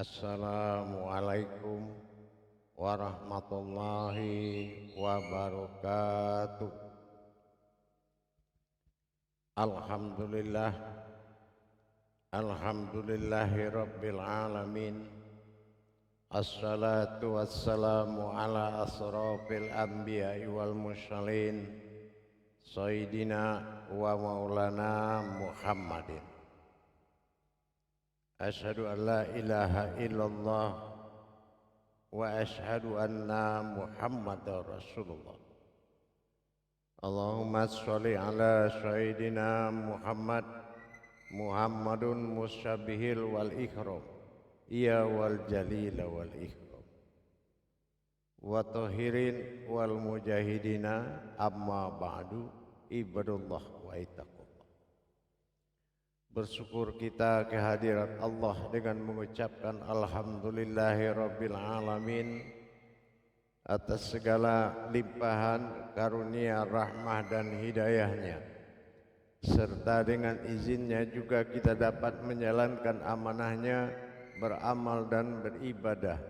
Assalamualaikum warahmatullahi wabarakatuh. Alhamdulillah, alhamdulillahi rabbil alamin. Assalatu wassalamu ala asrafil anbiya'i wal mursalin, sayyidina wa maulana Muhammadin. Asyhadu an la ilaha illallah wa asyhadu anna Muhammadar Rasulullah. Allahumma sholli ala sayyidina Muhammadun musyabihil wal ikram, ya wal jalil wal ikram, wa tahirin wal mujahidina, amma ba'du, ibadullah wa ittaqullah. Bersyukur kita kehadirat Allah dengan mengucapkan alhamdulillahi rabbil alamin atas segala limpahan karunia, rahmah dan hidayahnya, serta dengan izinnya juga kita dapat menjalankan amanahnya, beramal dan beribadah,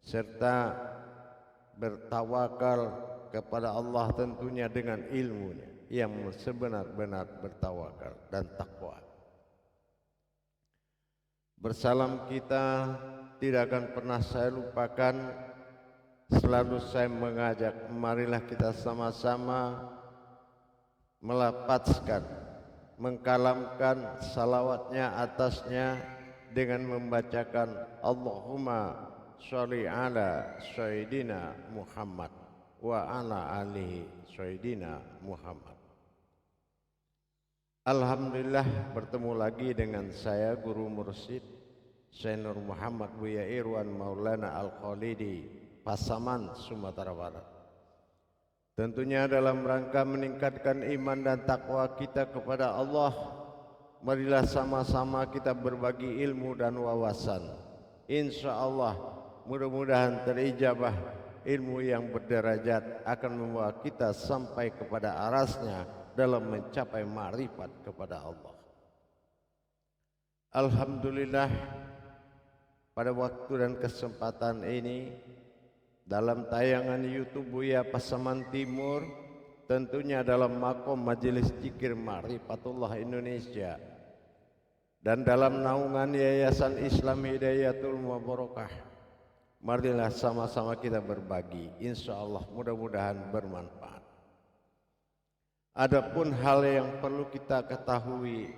serta bertawakal kepada Allah tentunya dengan ilmunya yang sebenar-benar bertawakal dan takwa. Bersalam kita tidak akan pernah saya lupakan, selalu saya mengajak, marilah kita sama-sama melapazkan, mengkalamkan salawatnya atasnya dengan membacakan Allahumma sholli ala sayyidina Muhammad wa ala alihi sayyidina Muhammad. Alhamdulillah, bertemu lagi dengan saya Guru Mursyid Syekh Nur Muhammad Buya Irwan Maulana Al-Khalidi, Pasaman, Sumatera Barat. Tentunya dalam rangka meningkatkan iman dan takwa kita kepada Allah, marilah sama-sama kita berbagi ilmu dan wawasan. Insya Allah mudah-mudahan terijabah ilmu yang berderajat akan membawa kita sampai kepada arasnya dalam mencapai ma'rifat kepada Allah. Alhamdulillah, pada waktu dan kesempatan ini dalam tayangan YouTube Buya Pasaman Timur, tentunya dalam makom Majelis Zikir Ma'rifatullah Indonesia dan dalam naungan Yayasan Islam Hidayatul Mubarakah, marilah sama-sama kita berbagi, insya Allah mudah-mudahan bermanfaat. Adapun hal yang perlu kita ketahui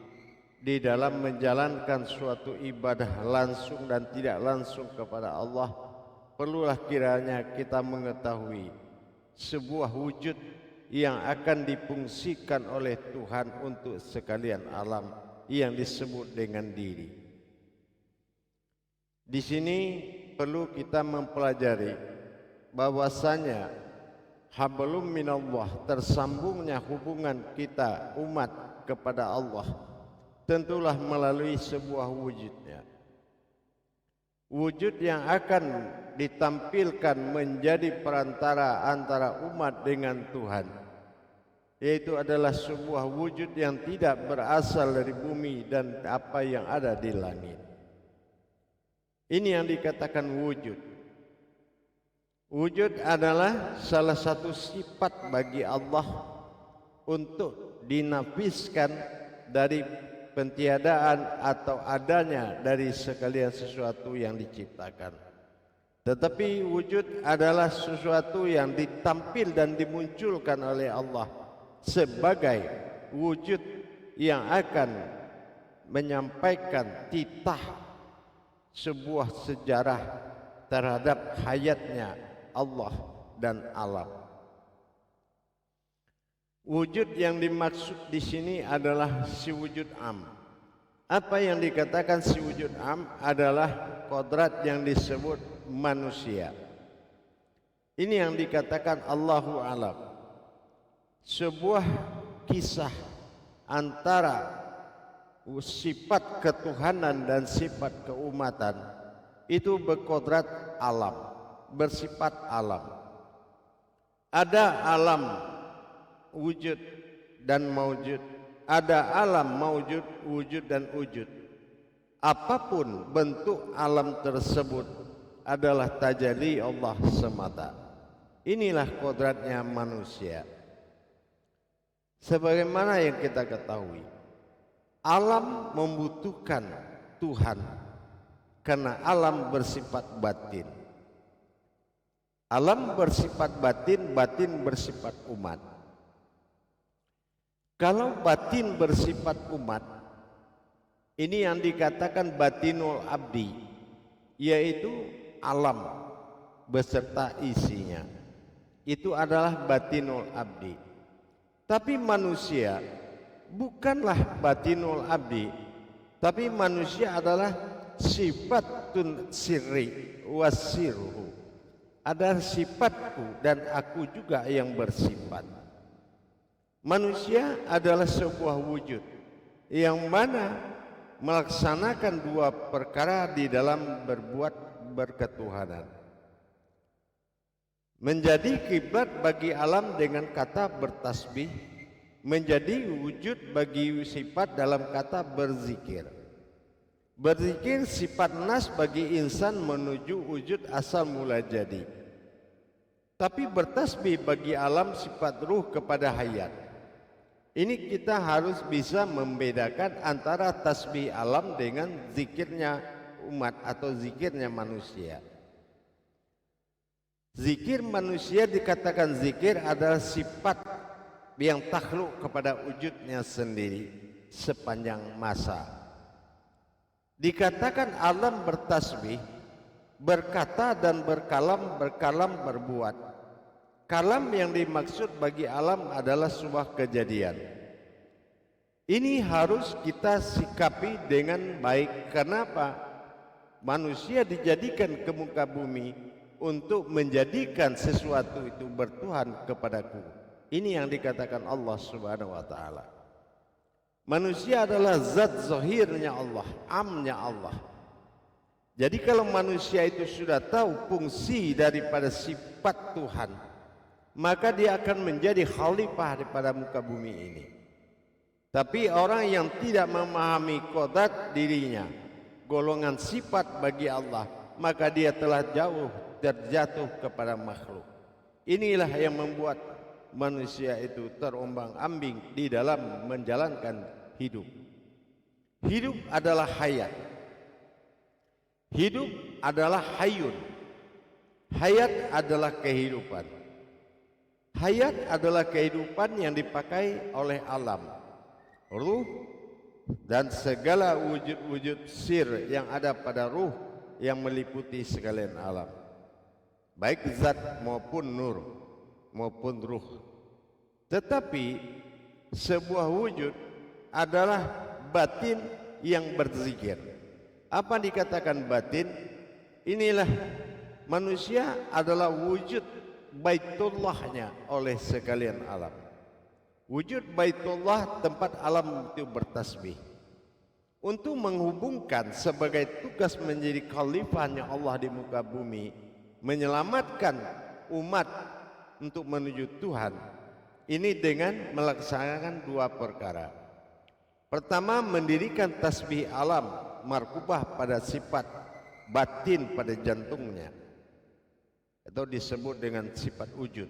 di dalam menjalankan suatu ibadah langsung dan tidak langsung kepada Allah, perlulah kiranya kita mengetahui sebuah wujud yang akan difungsikan oleh Tuhan untuk sekalian alam yang disebut dengan diri. Di sini perlu kita mempelajari bahwasanya hablum minallah, tersambungnya hubungan kita umat kepada Allah tentulah melalui sebuah wujudnya. Wujud yang akan ditampilkan menjadi perantara antara umat dengan Tuhan, yaitu adalah sebuah wujud yang tidak berasal dari bumi dan apa yang ada di langit. Ini yang dikatakan wujud. Wujud adalah salah satu sifat bagi Allah untuk dinafiskan dari pentiadaan atau adanya dari sekalian sesuatu yang diciptakan. Tetapi wujud adalah sesuatu yang ditampil dan dimunculkan oleh Allah sebagai wujud yang akan menyampaikan titah sebuah sejarah terhadap hayatnya Allah dan alam. Wujud yang dimaksud di sini adalah si wujud am. Apa yang dikatakan si wujud am adalah kodrat yang disebut manusia. Ini yang dikatakan Allahu alam. Sebuah kisah antara sifat ketuhanan dan sifat keumatan itu berkodrat alam, bersifat alam. Ada alam wujud dan maujud, ada alam maujud, wujud dan wujud. apapun bentuk alam tersebut adalah tajalli Allah semata. Inilah kodratnya manusia. Sebagaimana yang kita ketahui, alam membutuhkan Tuhan karena alam bersifat batin. Alam bersifat batin, batin bersifat umat. Kalau batin bersifat umat, ini yang dikatakan batinul abdi, yaitu alam beserta isinya. Itu adalah batinul abdi. Tapi manusia bukanlah batinul abdi, tapi manusia adalah sifatun sirri wasiruhu. Ada sifatku dan aku juga yang bersifat. Manusia adalah sebuah wujud yang mana melaksanakan dua perkara di dalam berbuat berketuhanan. Menjadi kiblat bagi alam dengan kata bertasbih, menjadi wujud bagi sifat dalam kata berzikir. Berzikir sifat nas bagi insan menuju wujud asal mula jadi. Tapi bertasbih bagi alam sifat ruh kepada hayat. Ini kita harus bisa membedakan antara tasbih alam dengan zikirnya umat atau zikirnya manusia. Zikir manusia dikatakan zikir adalah sifat yang takhluk kepada wujudnya sendiri sepanjang masa. Dikatakan alam bertasbih, berkata dan berkalam, berkalam berbuat. Kalam yang dimaksud bagi alam adalah sebuah kejadian. Ini harus kita sikapi dengan baik. Kenapa? Manusia dijadikan ke muka bumi untuk menjadikan sesuatu itu bertuhan kepadaku. Ini yang dikatakan Allah Subhanahu wa taala. Manusia adalah zat zahirnya Allah, amnya Allah. Jadi kalau manusia itu sudah tahu fungsi daripada sifat Tuhan, maka dia akan menjadi khalifah daripada muka bumi ini. Tapi orang yang tidak memahami kodrat dirinya, golongan sifat bagi Allah, maka dia telah jauh terjatuh kepada makhluk. Inilah yang membuat manusia itu terombang-ambing di dalam menjalankan hidup. Hidup adalah hayat. Hidup adalah hayun. Hayat adalah kehidupan. Hayat adalah kehidupan yang dipakai oleh alam, ruh, dan segala wujud-wujud sir yang ada pada ruh yang meliputi sekalian alam, baik zat maupun nur maupun ruh. Tetapi sebuah wujud adalah batin yang berzikir. Apa dikatakan batin? Inilah manusia adalah wujud Baitullahnya oleh sekalian alam. Wujud Baitullah tempat alam itu bertasbih. Untuk menghubungkan sebagai tugas menjadi khalifahnya Allah di muka bumi, menyelamatkan umat untuk menuju Tuhan. Ini dengan melaksanakan dua perkara. Pertama, mendirikan tasbih alam markubah pada sifat batin pada jantungnya, atau disebut dengan sifat wujud.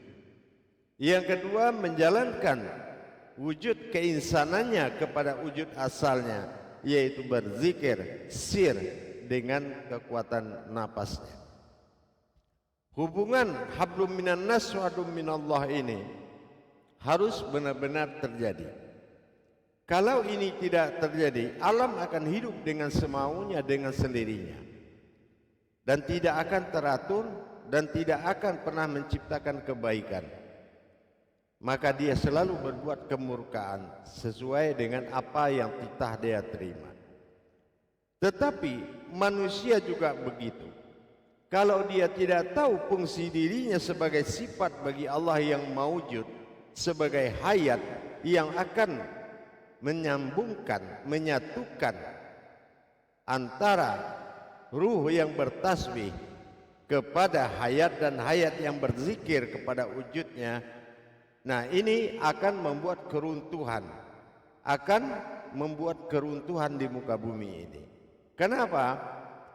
Yang kedua, menjalankan wujud keinsanannya kepada wujud asalnya, yaitu berzikir sir dengan kekuatan napasnya. Hubungan hablum minan nas wa hablum minallah ini harus benar-benar terjadi. Kalau ini tidak terjadi, alam akan hidup dengan semaunya, dengan sendirinya, dan tidak akan teratur dan tidak akan pernah menciptakan kebaikan. Maka dia selalu berbuat kemurkaan sesuai dengan apa yang titah dia terima. Tetapi manusia juga begitu. Kalau dia tidak tahu fungsi dirinya sebagai sifat bagi Allah yang maujud, sebagai hayat yang akan menyambungkan, menyatukan antara ruh yang bertasbih kepada hayat dan hayat yang berzikir kepada wujudnya. Nah, ini akan membuat keruntuhan, akan membuat keruntuhan di muka bumi ini. Kenapa?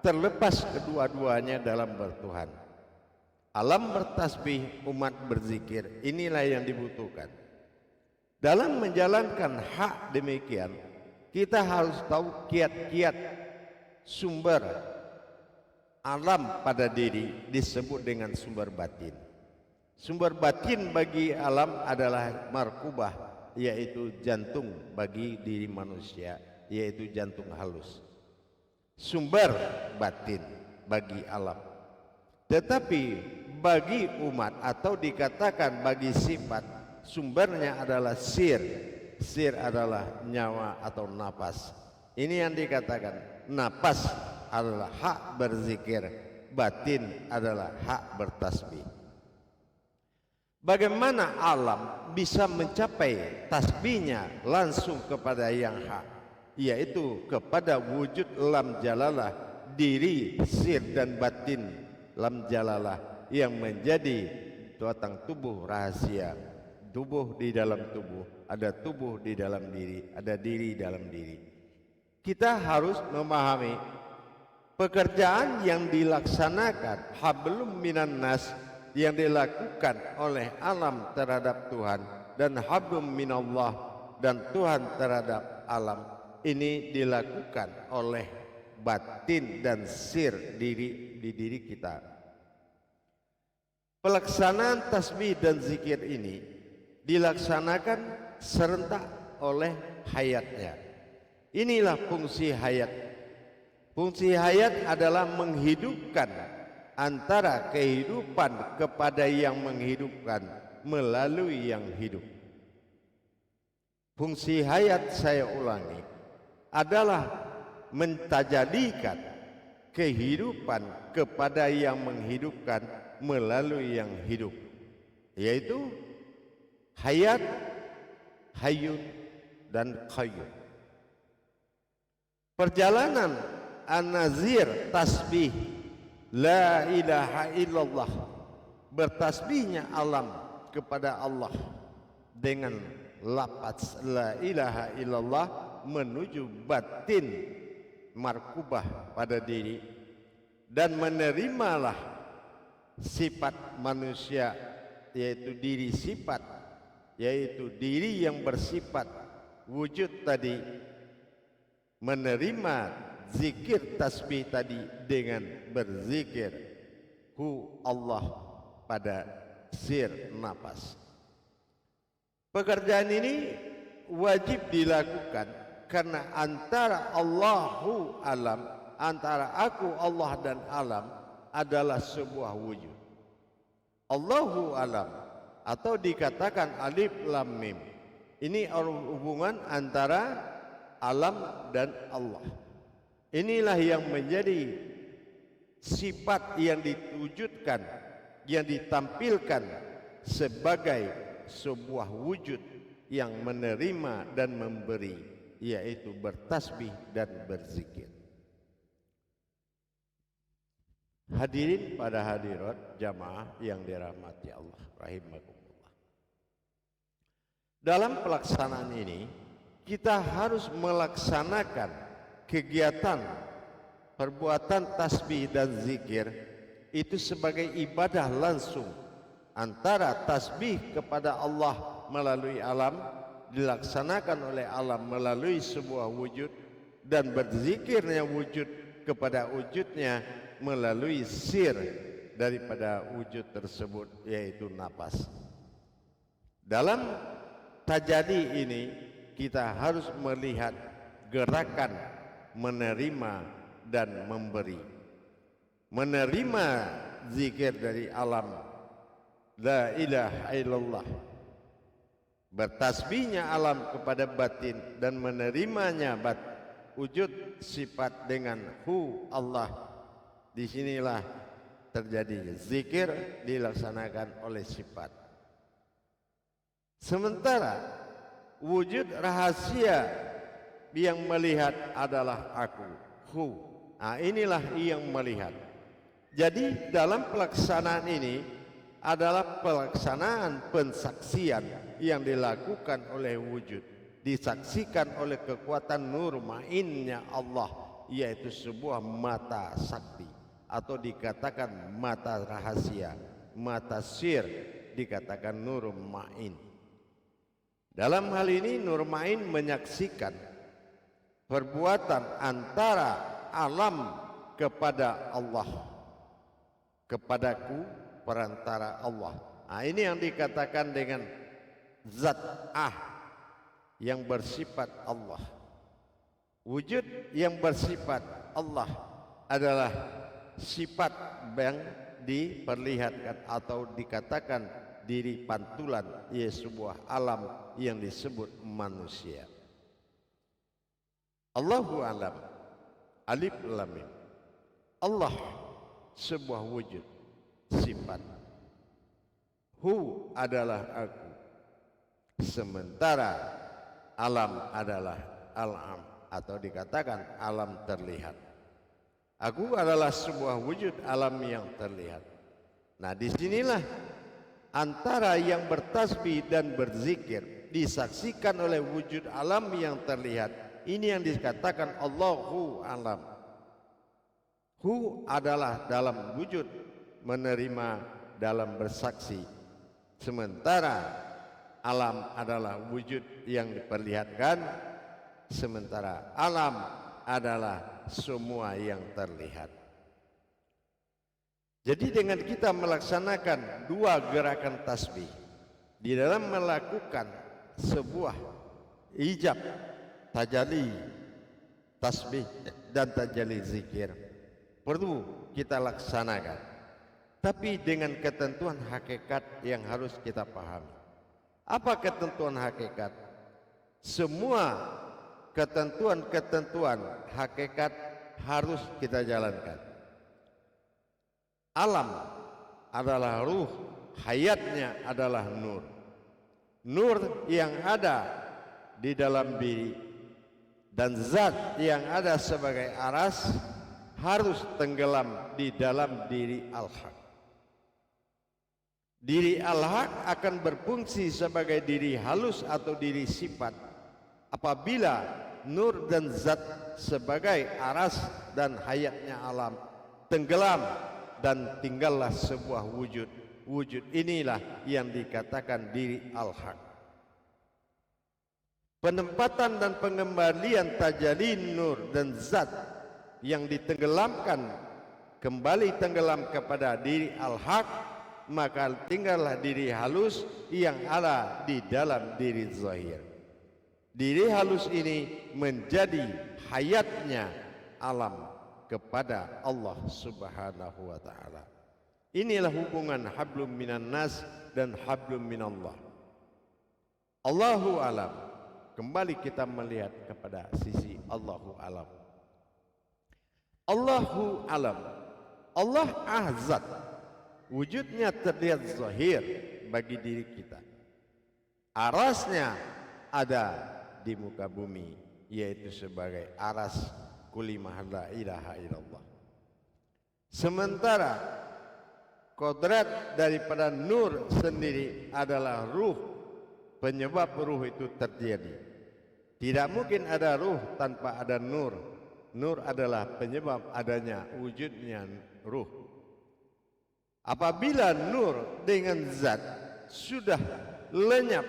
Terlepas kedua-duanya dalam bertuhan. Alam bertasbih, umat berzikir, inilah yang dibutuhkan. Dalam menjalankan hak demikian, kita harus tahu kiat-kiat sumber alam pada diri disebut dengan sumber batin. Sumber batin bagi alam adalah markubah, yaitu jantung bagi diri manusia, yaitu jantung halus. Sumber batin bagi alam. Tetapi bagi umat atau dikatakan bagi sifat, sumbernya adalah sir. Sir adalah nyawa atau napas. Ini yang dikatakan napas adalah hak berzikir, batin adalah hak bertasbih. Bagaimana alam bisa mencapai tasbihnya langsung kepada yang hak, yaitu kepada wujud lam jalalah, diri, sir dan batin lam jalalah yang menjadi batang tubuh rahasia. Tubuh di dalam tubuh, ada tubuh di dalam diri, ada diri dalam diri. Kita harus memahami pekerjaan yang dilaksanakan hablum minan nas, yang dilakukan oleh alam terhadap Tuhan, dan hablum minallah, dan Tuhan terhadap alam, ini dilakukan oleh batin dan sir diri di diri kita. Pelaksanaan tasbih dan zikir ini dilaksanakan serentak oleh hayatnya. Inilah fungsi hayat. Fungsi hayat adalah menghidupkan antara kehidupan kepada yang menghidupkan melalui yang hidup. Fungsi hayat, saya ulangi, adalah mentajadikan kehidupan kepada yang menghidupkan melalui yang hidup, yaitu hayat, hayyun, dan qayyum. Perjalanan an-nazir tasbih la ilaha illallah, bertasbihnya alam kepada Allah dengan lafaz la ilaha illallah menuju batin markubah pada diri, dan menerimalah sifat manusia, yaitu diri sifat, yaitu diri yang bersifat wujud tadi, menerima zikir tasbih tadi dengan berzikir hu Allah pada sir napas. Pekerjaan ini wajib dilakukan karena antara Allahu alam, antara aku Allah dan alam adalah sebuah wujud. Allahu alam atau dikatakan alif lam mim, ini hubungan antara alam dan Allah. Inilah yang menjadi sifat yang diwujudkan, yang ditampilkan sebagai sebuah wujud yang menerima dan memberi, yaitu bertasbih dan berzikir. Hadirin pada hadirat jamaah yang dirahmati Allah rahimakumullah. Dalam pelaksanaan ini kita harus melaksanakan kegiatan perbuatan tasbih dan zikir itu sebagai ibadah langsung, antara tasbih kepada Allah melalui alam dilaksanakan oleh alam melalui sebuah wujud, dan berzikirnya wujud kepada wujudnya melalui sir daripada wujud tersebut, yaitu napas. Dalam tajadi ini kita harus melihat gerakan menerima dan memberi. Menerima zikir dari alam la ilaha illallah, bertasbihnya alam kepada batin, dan menerimanya wujud sifat dengan hu Allah. Disinilah terjadi zikir dilaksanakan oleh sifat. Sementara wujud rahasia yang melihat adalah aku, hu. Nah, inilah yang melihat. Jadi dalam pelaksanaan ini adalah pelaksanaan pensaksian yang dilakukan oleh wujud, disaksikan oleh kekuatan nur mainnya Allah yaitu sebuah mata sakti atau dikatakan mata rahasia, mata sir, dikatakan nur ma'in. Dalam hal ini nur ma'in menyaksikan perbuatan antara alam kepada Allah, kepadaku perantara Allah. Nah, ini yang dikatakan dengan zat yang bersifat Allah. Wujud yang bersifat Allah adalah sifat yang diperlihatkan atau dikatakan diri pantulan, yaitu sebuah alam yang disebut manusia. Allahu alam, alif lam mim. Allah sebuah wujud, sifat. Hu adalah aku, sementara alam adalah al-am atau dikatakan alam terlihat. Aku adalah sebuah wujud alam yang terlihat. Nah, disinilah antara yang bertasbih dan berzikir disaksikan oleh wujud alam yang terlihat. Ini yang dikatakan Allahu alam. Hu adalah dalam wujud menerima, dalam bersaksi. Sementara alam adalah wujud yang diperlihatkan, sementara alam adalah semua yang terlihat. Jadi dengan kita melaksanakan dua gerakan tasbih di dalam melakukan sebuah ijab, tajalli tasbih dan tajalli zikir, perlu kita laksanakan, tapi dengan ketentuan hakikat yang harus kita pahami. Apa ketentuan hakikat? Semua ketentuan-ketentuan hakikat harus kita jalankan. Alam adalah ruh, hayatnya adalah nur. Nur yang ada di dalam diri dan zat yang ada sebagai aras harus tenggelam di dalam diri al-haq. Diri al-haq akan berfungsi sebagai diri halus atau diri sifat apabila nur dan zat sebagai aras dan hayatnya alam tenggelam dan tinggallah sebuah wujud. Wujud inilah yang dikatakan diri al-haq. Penempatan dan pengembalian tajalli nur dan zat yang ditenggelamkan kembali tenggelam kepada diri al-haq, maka tinggallah diri halus yang ada di dalam diri zahir. Diri halus ini menjadi hayatnya alam kepada Allah Subhanahu wa ta'ala. Inilah hubungan hablum minan nas dan hablum minallah. Allahu alam. Kembali kita melihat kepada sisi Allahu alam. Allahu alam. Allah ahzat. Wujudnya terlihat zahir bagi diri kita. Arasnya ada di muka bumi, yaitu sebagai aras kulimah la ilaha illallah. Sementara kodrat daripada nur sendiri adalah ruh, penyebab ruh itu terjadi. Tidak mungkin ada ruh tanpa ada nur. Nur adalah penyebab adanya wujudnya ruh. Apabila nur dengan zat sudah lenyap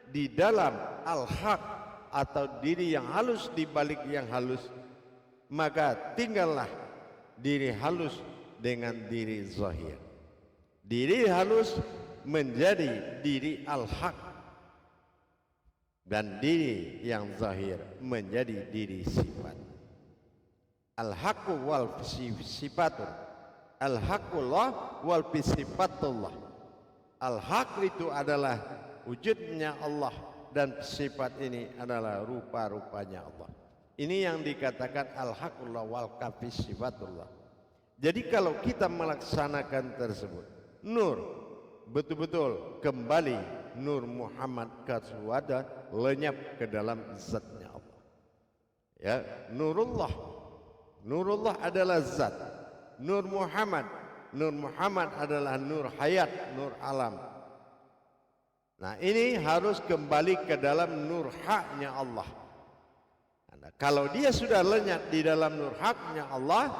di dalam al-haq atau diri yang halus di balik yang halus, maka tinggallah diri halus dengan diri zahir. Diri halus menjadi diri al-haq dan diri yang zahir menjadi diri sifat. Al-haqqu wal sifatun, al-haqqullah wal sifatullah. Al-haq itu adalah wujudnya Allah dan sifat ini adalah rupa-rupanya Allah. Ini yang dikatakan al-haqqullah wal sifatullah. Jadi kalau kita melaksanakan tersebut, nur betul-betul kembali nur Muhammad kaswada lenyap ke dalam zatnya Allah. Ya, nurullah. Nurullah adalah zat. Nur Muhammad adalah nur hayat, nur alam. Nah, ini harus kembali ke dalam nur haknya Allah. Nah, kalau dia sudah lenyap di dalam nur haknya Allah,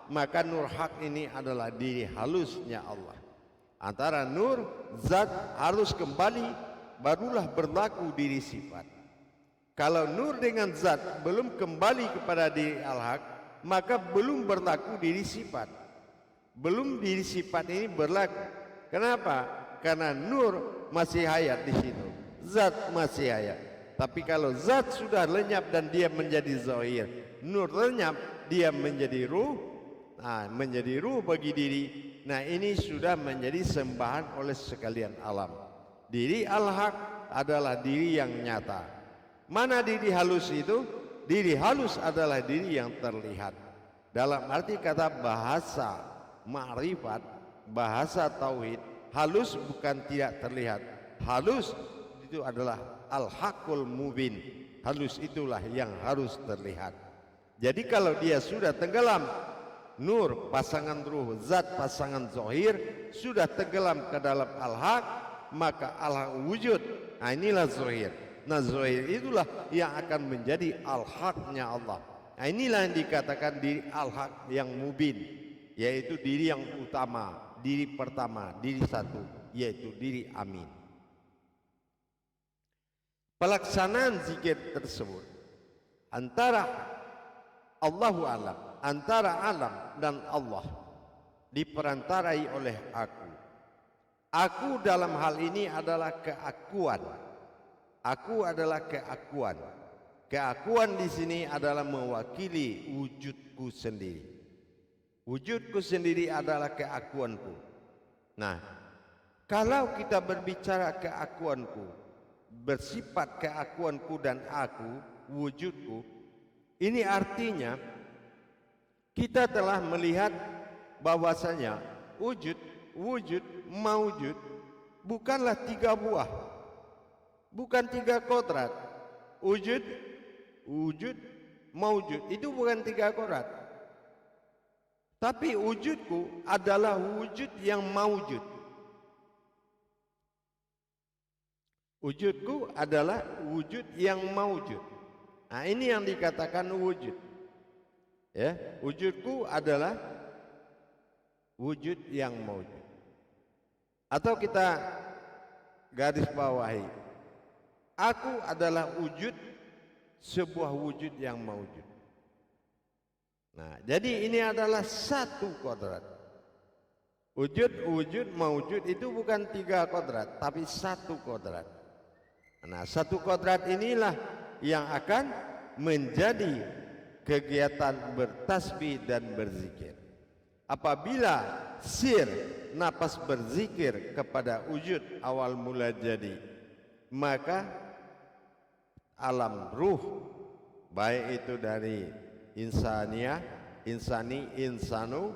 maka nur hak ini adalah diri halusnya Allah. Antara nur zat harus kembali, barulah berlaku diri sifat. Kalau nur dengan zat belum kembali kepada diri al-haq, maka belum berlaku diri sifat. Belum diri sifat ini berlaku. Kenapa? Karena nur masih hayat di situ, zat masih hayat. Tapi kalau zat sudah lenyap dan dia menjadi zahir, nur lenyap, dia menjadi ruh. Nah, menjadi ruh bagi diri. Nah, ini sudah menjadi sembahan oleh sekalian alam. Diri al-haq adalah diri yang nyata. Mana diri halus itu? Diri halus adalah diri yang terlihat. Dalam arti kata bahasa ma'rifat, bahasa tauhid, halus bukan tidak terlihat. Halus itu adalah al-haqqul mubin. Halus itulah yang harus terlihat. Jadi kalau dia sudah tenggelam, nur pasangan ruh, zat pasangan zahir sudah tenggelam ke dalam al-haq, maka al-haq wujud. Nah, inilah zahir. Nah, zahir itulah yang akan menjadi al-haqnya Allah. Nah, inilah yang dikatakan diri al-haq yang mubin, yaitu diri yang utama, diri pertama, diri satu, yaitu diri amin. Pelaksanaan zikir tersebut antara Allahu alam, antara alam dan Allah, diperantarai oleh aku. Aku dalam hal ini adalah keakuan. Aku adalah keakuan. Keakuan di sini adalah mewakili wujudku sendiri. Wujudku sendiri adalah keakuanku. Nah, kalau kita berbicara keakuanku, bersifat keakuanku dan aku, wujudku, ini artinya kita telah melihat bahwasanya wujud, maujud bukanlah tiga buah, bukan tiga kodrat. Wujud, maujud itu bukan tiga kodrat. Tapi wujudku adalah wujud yang maujud. Wujudku adalah wujud yang maujud. Nah, ini yang dikatakan wujud. Ya, wujudku adalah wujud yang maujud. Atau kita garis bawahi, aku adalah wujud, sebuah wujud yang maujud. Nah, jadi ini adalah satu kodrat. Wujud, maujud itu bukan tiga kodrat, tapi satu kodrat. Nah, satu kodrat inilah yang akan menjadi kegiatan bertasbih dan berzikir. Apabila sir napas berzikir kepada wujud awal mula jadi, maka alam ruh, baik itu dari insania, insanu,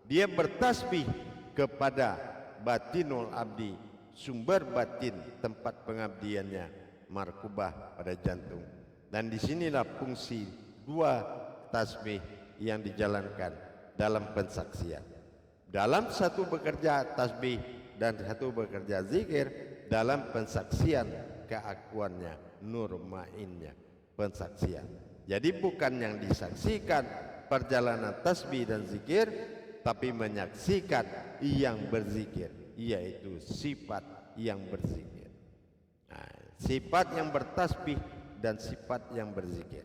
dia bertasbih kepada batinul abdi, sumber batin tempat pengabdiannya, markubah pada jantung. Dan disinilah fungsi dua tasbih yang dijalankan dalam pensaksian. Dalam satu bekerja tasbih dan satu bekerja zikir, dalam pensaksian keakuannya, nur ma'innya, pensaksian. Jadi bukan yang disaksikan perjalanan tasbih dan zikir, tapi menyaksikan yang berzikir, yaitu sifat yang berzikir. Nah, sifat yang bertasbih dan sifat yang berzikir,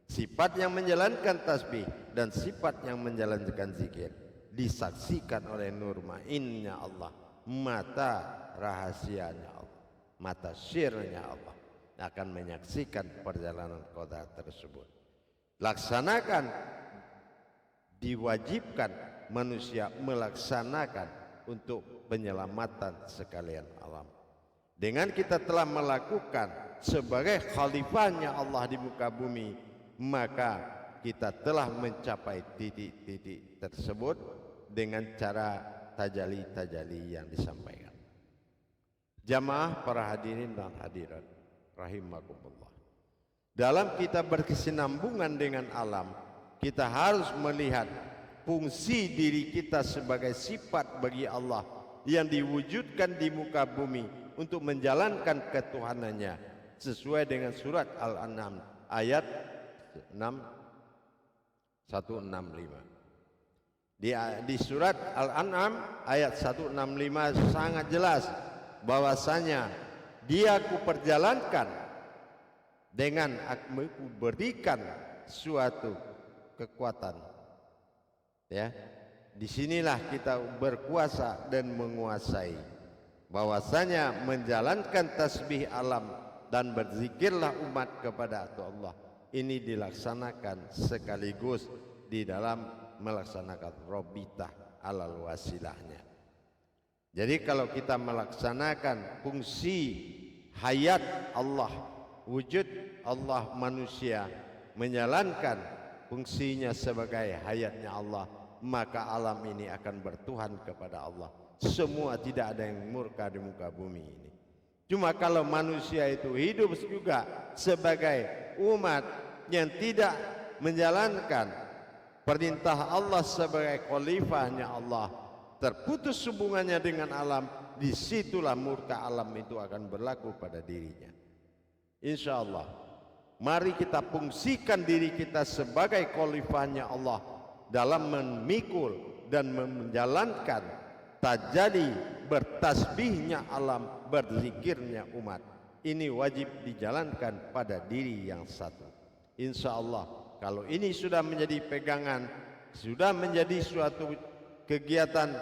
sifat yang menjalankan tasbih dan sifat yang menjalankan zikir disaksikan oleh nur ma'innya Allah, mata rahasianya Allah, mata sirnya Allah akan menyaksikan perjalanan qadar tersebut. Laksanakan, diwajibkan manusia melaksanakan untuk penyelamatan sekalian alam. Dengan kita telah melakukan sebagai khalifahnya Allah di muka bumi, maka kita telah mencapai titik-titik tersebut dengan cara tajali-tajali yang disampaikan. Jamaah para hadirin dan hadirat rahimakumullah. Dalam kita berkesinambungan dengan alam, kita harus melihat fungsi diri kita sebagai sifat bagi Allah yang diwujudkan di muka bumi untuk menjalankan ketuhanannya sesuai dengan surat Al-An'am ayat 165. Di surat Al-An'am ayat 165 sangat jelas bahwasanya Dia kuperjalankan dengan aku berikan suatu kekuatan. Ya, disinilah kita berkuasa dan menguasai. Bahwasanya menjalankan tasbih alam dan berzikirlah umat kepada Allah. Ini dilaksanakan sekaligus di dalam melaksanakan robitah alal wasilahnya. Jadi kalau kita melaksanakan fungsi hayat Allah, wujud Allah manusia, menjalankan fungsinya sebagai hayatnya Allah, maka alam ini akan bertuhan kepada Allah. Semua tidak ada yang murka di muka bumi ini. Cuma kalau manusia itu hidup juga sebagai umat yang tidak menjalankan perintah Allah sebagai khalifahnya Allah, terputus hubungannya dengan alam, disitulah murka alam itu akan berlaku pada dirinya. Insya Allah, mari kita fungsikan diri kita sebagai khalifahnya Allah dalam memikul dan menjalankan tajadi bertasbihnya alam, berzikirnya umat. Ini wajib dijalankan pada diri yang satu. Insya Allah, kalau ini sudah menjadi pegangan, sudah menjadi suatu kegiatan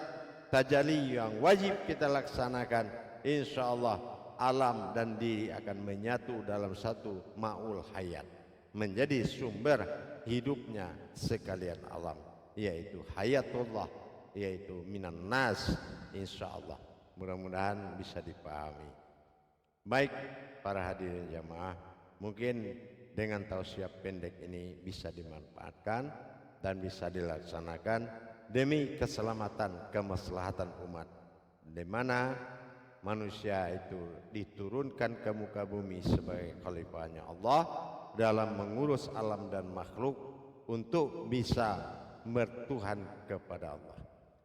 tajalli yang wajib kita laksanakan, insya Allah alam dan diri akan menyatu dalam satu ma'ul hayat, menjadi sumber hidupnya sekalian alam, yaitu hayatullah, yaitu minan nas. Insya Allah, mudah-mudahan bisa dipahami. Baik para hadirin jamaah, mungkin dengan tausiah pendek ini bisa dimanfaatkan dan bisa dilaksanakan demi keselamatan kemaslahatan umat, di mana manusia itu diturunkan ke muka bumi sebagai khalifahnya Allah dalam mengurus alam dan makhluk untuk bisa bertuhan kepada Allah,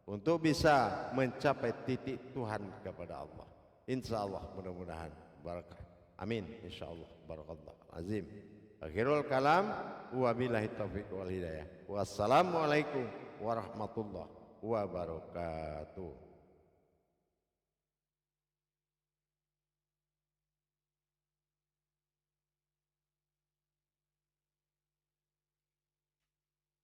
untuk bisa mencapai titik Tuhan kepada Allah. Insya Allah, mudah-mudahan barakah. Amin. Insya Allah, barakallahu azim. Akhirul kalam, wabillahi taufiq wal hidayah. Wassalamualaikum warahmatullahi wabarakatuh.